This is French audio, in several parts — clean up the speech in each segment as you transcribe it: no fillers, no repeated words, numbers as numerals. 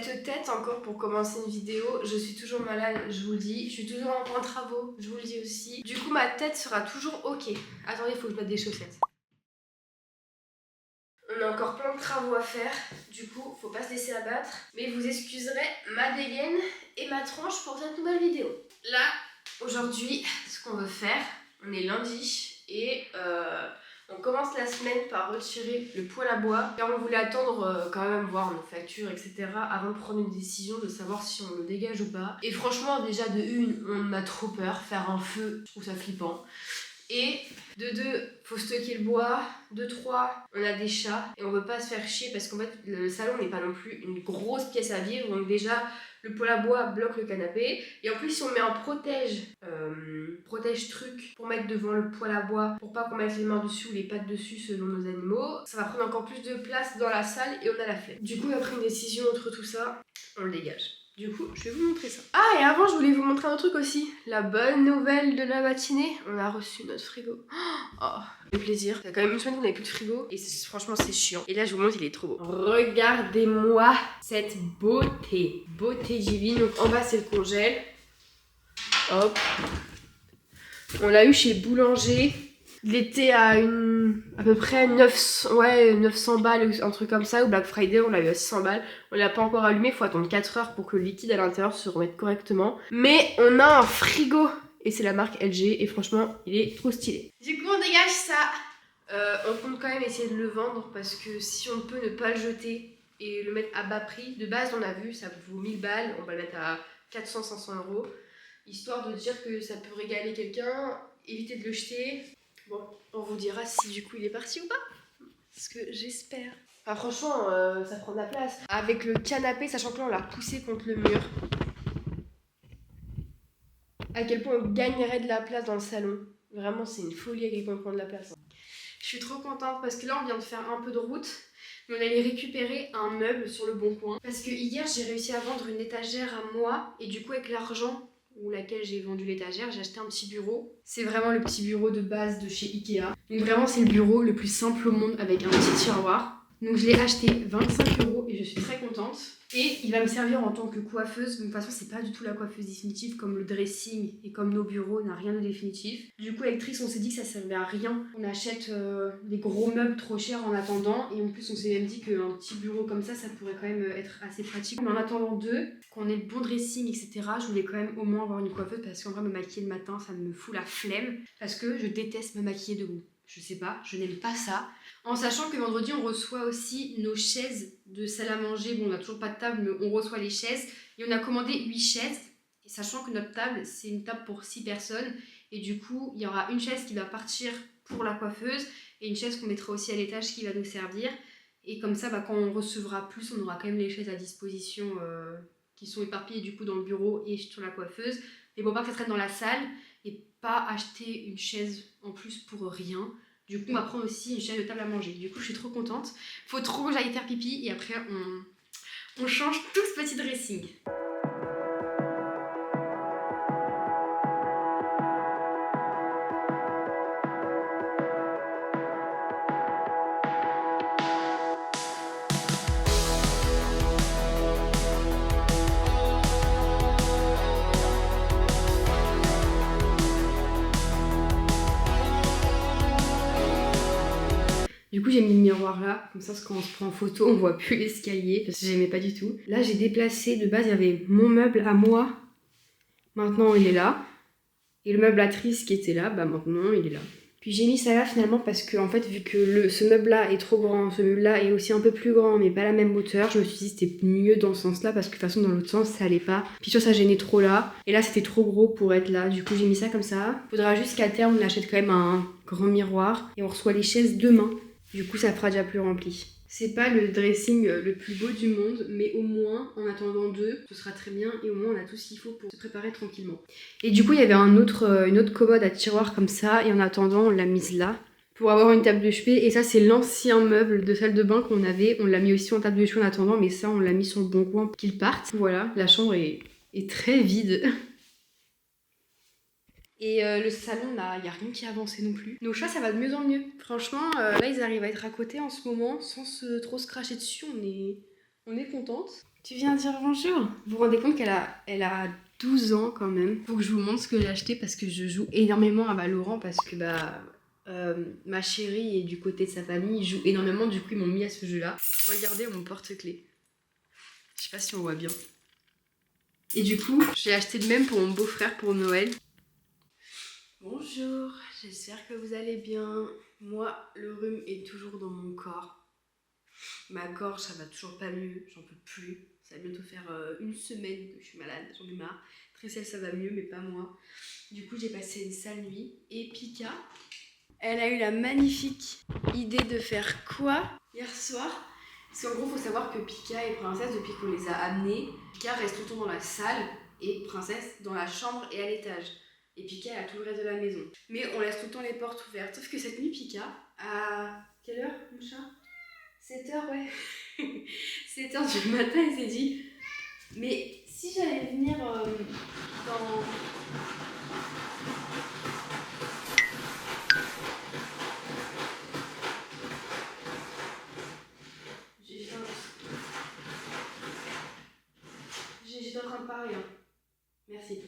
Cette tête encore pour commencer une vidéo, je suis toujours malade, je vous le dis. Je suis toujours en travaux, je vous le dis aussi. Du coup, ma tête sera toujours ok. Attendez, il faut que je mette des chaussettes. On a encore plein de travaux à faire, du coup, faut pas se laisser abattre. Mais vous excuserez ma dégaine et ma tronche pour cette nouvelle vidéo. Là, aujourd'hui, ce qu'on veut faire, on est lundi et on commence la semaine par retirer le poêle à bois. Car on voulait attendre quand même voir nos factures, etc. avant de prendre une décision de savoir si on le dégage ou pas. Et franchement, déjà de une, on a trop peur. Faire un feu, je trouve ça flippant. Et de 2, faut stocker le bois. De 3, on a des chats et on veut pas se faire chier parce qu'en fait le salon n'est pas non plus une grosse pièce à vivre, donc déjà le poêle à bois bloque le canapé et en plus si on met un protège truc pour mettre devant le poêle à bois pour pas qu'on mette les mains dessus ou les pattes dessus selon nos animaux, ça va prendre encore plus de place dans la salle et on a la flemme. Du coup après une décision entre tout ça, on le dégage. Du coup, je vais vous montrer ça. Ah, et avant, je voulais vous montrer un truc aussi. La bonne nouvelle de la matinée, on a reçu notre frigo. Oh, le plaisir. Ça fait quand même une semaine qu'on n'avait plus de frigo. Et franchement, c'est chiant. Et là, je vous montre, il est trop beau. Regardez-moi cette beauté. Beauté divine. Donc, en bas, c'est le congèle. Hop. On l'a eu chez Boulanger. Il était à peu près 900 balles, un truc comme ça. Au Black Friday, on l'a eu à 600 balles. On l'a pas encore allumé, il faut attendre 4 heures pour que le liquide à l'intérieur se remette correctement. Mais on a un frigo et c'est la marque LG et franchement, il est trop stylé. Du coup, on dégage ça. On compte quand même essayer de le vendre parce que si on peut ne pas le jeter et le mettre à bas prix, de base, on a vu, ça vaut 1000 balles. On va le mettre à 400-500 euros. Histoire de dire que ça peut régaler quelqu'un, éviter de le jeter. Bon, on vous dira si du coup il est parti ou pas. Parce que j'espère. Enfin franchement, ça prend de la place. Avec le canapé, sachant que là on l'a poussé contre le mur. À quel point on gagnerait de la place dans le salon. Vraiment c'est une folie à quel point on prend de la place. Je suis trop contente parce que là on vient de faire un peu de route. Mais on allait récupérer un meuble sur le Bon Coin. Parce que hier j'ai réussi à vendre une étagère à moi. Et du coup avec l'argent ou laquelle j'ai vendu l'étagère, j'ai acheté un petit bureau. C'est vraiment le petit bureau de base de chez Ikea. Donc vraiment c'est le bureau le plus simple au monde avec un petit tiroir. Donc je l'ai acheté 25 € et je suis très contente. Et il va me servir en tant que coiffeuse. Donc de toute façon c'est pas du tout la coiffeuse définitive comme le dressing et comme nos bureaux, n'a rien de définitif. Du coup avec Trix on s'est dit que ça servait à rien. On achète des gros meubles trop chers en attendant. Et en plus on s'est même dit qu'un petit bureau comme ça pourrait quand même être assez pratique. Mais en attendant qu'on ait le bon dressing etc. Je voulais quand même au moins avoir une coiffeuse parce qu'en vrai me maquiller le matin ça me fout la flemme. Parce que je déteste me maquiller debout. Je sais pas, je n'aime pas ça. En sachant que vendredi, on reçoit aussi nos chaises de salle à manger. Bon, on n'a toujours pas de table, mais on reçoit les chaises. Et on a commandé 8 chaises. Et sachant que notre table, c'est une table pour 6 personnes. Et du coup, il y aura une chaise qui va partir pour la coiffeuse. Et une chaise qu'on mettra aussi à l'étage qui va nous servir. Et comme ça, quand on recevra plus, on aura quand même les chaises à disposition qui sont éparpillées du coup dans le bureau et sur la coiffeuse. Mais bon, pas que ça traîne dans la salle. Et pas acheter une chaise en plus pour rien. Du coup, on va prendre aussi une chaise de table à manger. Du coup, je suis trop contente. Faut trop que j'aille faire pipi et après, on change tout ce petit dressing. Du coup j'ai mis le miroir là, comme ça quand on se prend en photo on voit plus l'escalier parce que j'aimais pas du tout. Là j'ai déplacé, de base il y avait mon meuble à moi, maintenant il est là. Et le meuble à Tris qui était là, maintenant il est là. Puis j'ai mis ça là finalement parce que en fait vu que ce meuble là est trop grand, ce meuble là est aussi un peu plus grand mais pas la même hauteur, je me suis dit c'était mieux dans ce sens là parce que de toute façon dans l'autre sens ça allait pas. Puis ça gênait trop là, et là c'était trop gros pour être là, du coup j'ai mis ça comme ça. Faudra juste qu'à terme on achète quand même un grand miroir et on reçoit les chaises demain. Du coup ça fera déjà plus rempli. C'est pas le dressing le plus beau du monde, mais au moins, en attendant 2, ce sera très bien et au moins on a tout ce qu'il faut pour se préparer tranquillement. Et du coup, il y avait une autre commode à tiroir comme ça, et en attendant, on l'a mise là pour avoir une table de chevet. Et ça, c'est l'ancien meuble de salle de bain qu'on avait. On l'a mis aussi en table de chevet en attendant, mais ça, on l'a mis sur le Bon Coin pour qu'il parte. Voilà, la chambre est très vide. Et le salon, là, il n'y a rien qui a avancé non plus. Nos chats, ça va de mieux en mieux. Franchement, là, ils arrivent à être à côté en ce moment, sans trop se cracher dessus. On est contente. Tu viens dire bonjour. Vous vous rendez compte elle a 12 ans quand même. Faut que je vous montre ce que j'ai acheté parce que je joue énormément à Valorant parce que ma chérie est du côté de sa famille, il joue énormément, du coup ils m'ont mis à ce jeu-là. Regardez mon porte-clés. Je sais pas si on voit bien. Et du coup, j'ai acheté le même pour mon beau-frère pour Noël. Bonjour, j'espère que vous allez bien. Moi, le rhume est toujours dans mon corps. Ma gorge, ça va toujours pas mieux, j'en peux plus. Ça va bientôt faire une semaine que je suis malade, j'en ai marre. Tricelle, ça va mieux, mais pas moi. Du coup, j'ai passé une sale nuit. Et Pika, elle a eu la magnifique idée de faire quoi hier soir? Parce qu'en gros, il faut savoir que Pika et Princesse, depuis qu'on les a amenés, Pika reste tout le temps dans la salle et Princesse dans la chambre et à l'étage. Et Pika, elle a tout le reste de la maison. Mais on laisse tout le temps les portes ouvertes. Sauf que cette nuit, Pika, à quelle heure, mon chat? 7h, ouais. 7h du matin, il s'est dit, mais si j'allais venir dans... J'étais en train de parler, hein. Merci.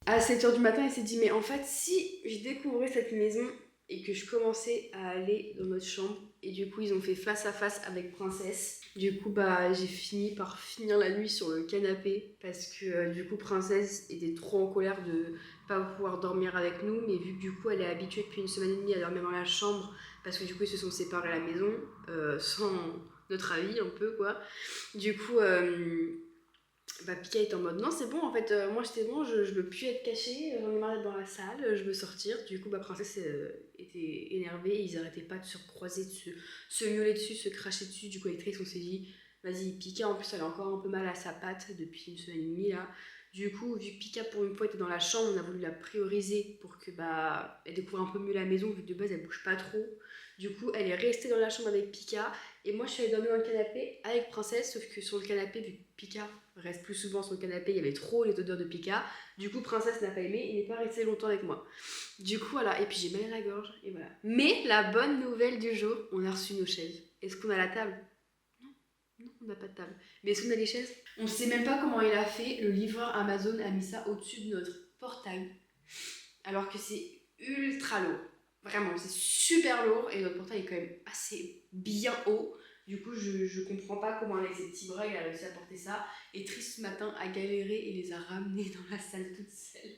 À 7h du matin, il s'est dit, mais en fait, si je découvrais cette maison et que je commençais à aller dans notre chambre, et du coup, ils ont fait face à face avec Princesse. Du coup, j'ai fini par finir la nuit sur le canapé parce que du coup, Princesse était trop en colère de pas pouvoir dormir avec nous, mais vu que du coup, elle est habituée depuis une semaine et demie à dormir dans la chambre parce que du coup, ils se sont séparés à la maison sans notre avis, un peu quoi. Du coup, Pika était en mode non c'est bon en fait moi j'étais bon, je veux plus être cachée, j'en ai marre d'être dans la salle, je veux sortir. Du coup Princesse était énervée, ils arrêtaient pas de se croiser, de se miauler dessus, se cracher dessus. Du coup avec Trix on s'est dit vas-y Pika, en plus elle a encore un peu mal à sa patte depuis une semaine et demie là. Du coup vu que Pika pour une fois était dans la chambre, on a voulu la prioriser pour que elle découvre un peu mieux la maison vu que de base elle bouge pas trop. Du coup elle est restée dans la chambre avec Pika et moi je suis allée dormir dans le canapé avec Princesse, sauf que sur le canapé vu que Pika reste plus souvent sur le canapé, il y avait trop les odeurs de Pika. Du coup, Princesse n'a pas aimé, il n'est pas resté longtemps avec moi. Du coup, voilà, et puis j'ai mal à la gorge, et voilà. Mais la bonne nouvelle du jour, on a reçu nos chaises. Est-ce qu'on a la table? Non, on n'a pas de table. Mais est-ce qu'on a les chaises? On ne sait même pas comment il a fait. Le livreur Amazon a mis ça au-dessus de notre portail. Alors que c'est ultra lourd. Vraiment, c'est super lourd et notre portail est quand même assez bien haut. Du coup, je comprends pas comment avec ses petits bras il a réussi à porter ça. Et Triss ce matin a galéré et les a ramenés dans la salle toute seule.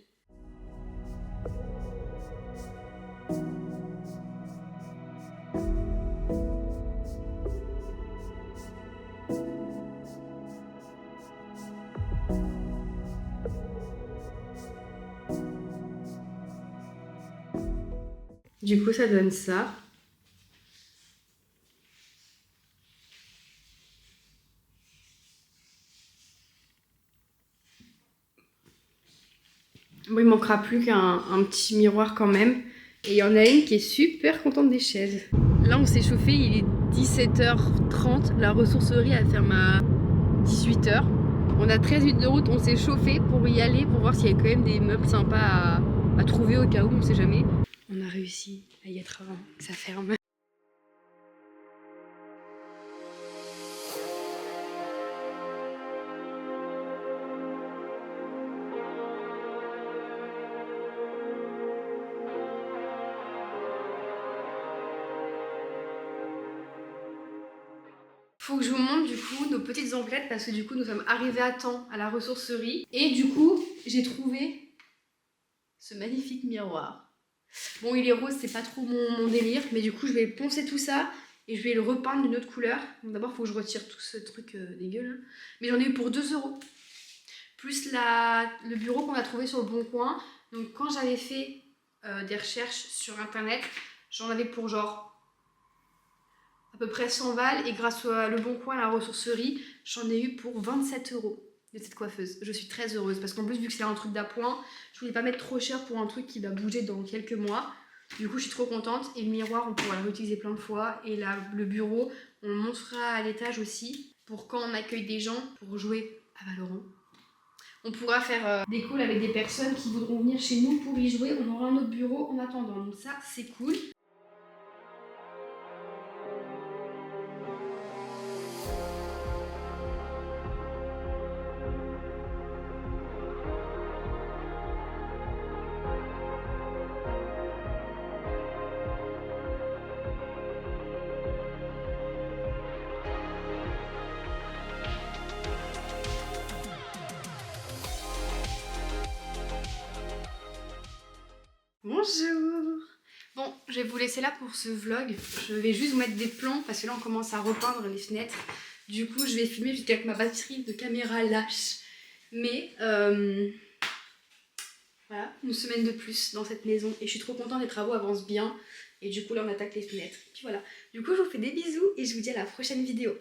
Du coup, ça donne ça. Bon, il manquera plus qu'un petit miroir quand même. Et il y en a une qui est super contente des chaises. Là, on s'est chauffé, il est 17h30. La ressourcerie, elle ferme à 18h. On a 13 minutes de route, on s'est chauffé pour y aller, pour voir s'il y avait quand même des meubles sympas à trouver au cas où, on sait jamais. On a réussi à y être avant que ça ferme. Faut que je vous montre du coup nos petites emplettes parce que du coup nous sommes arrivés à temps à la ressourcerie et du coup j'ai trouvé ce magnifique miroir. Bon il est rose, c'est pas trop mon délire, mais du coup je vais poncer tout ça et je vais le repeindre d'une autre couleur. Donc d'abord faut que je retire tout ce truc dégueu là. Mais j'en ai eu pour 2 €. Plus le bureau qu'on a trouvé sur le Bon Coin. Donc quand j'avais fait des recherches sur internet, j'en avais pour genre à peu près 100 balles et grâce au Le Bon Coin à la ressourcerie, j'en ai eu pour 27 € de cette coiffeuse. Je suis très heureuse parce qu'en plus vu que c'est un truc d'appoint, je voulais pas mettre trop cher pour un truc qui va bouger dans quelques mois. Du coup je suis trop contente et le miroir on pourra le réutiliser plein de fois et là, le bureau on le montera à l'étage aussi pour quand on accueille des gens pour jouer à Valorant. On pourra faire des calls avec des personnes qui voudront venir chez nous pour y jouer. On aura un autre bureau en attendant, donc ça c'est cool. Bonjour. Bon, je vais vous laisser là pour ce vlog. Je vais juste vous mettre des plans parce que là on commence à repeindre les fenêtres. Du coup je vais filmer jusqu'à que ma batterie de caméra lâche. Mais voilà, une semaine de plus dans cette maison et je suis trop contente, les travaux avancent bien. Et du coup là on attaque les fenêtres. Et puis voilà, du coup je vous fais des bisous et je vous dis à la prochaine vidéo.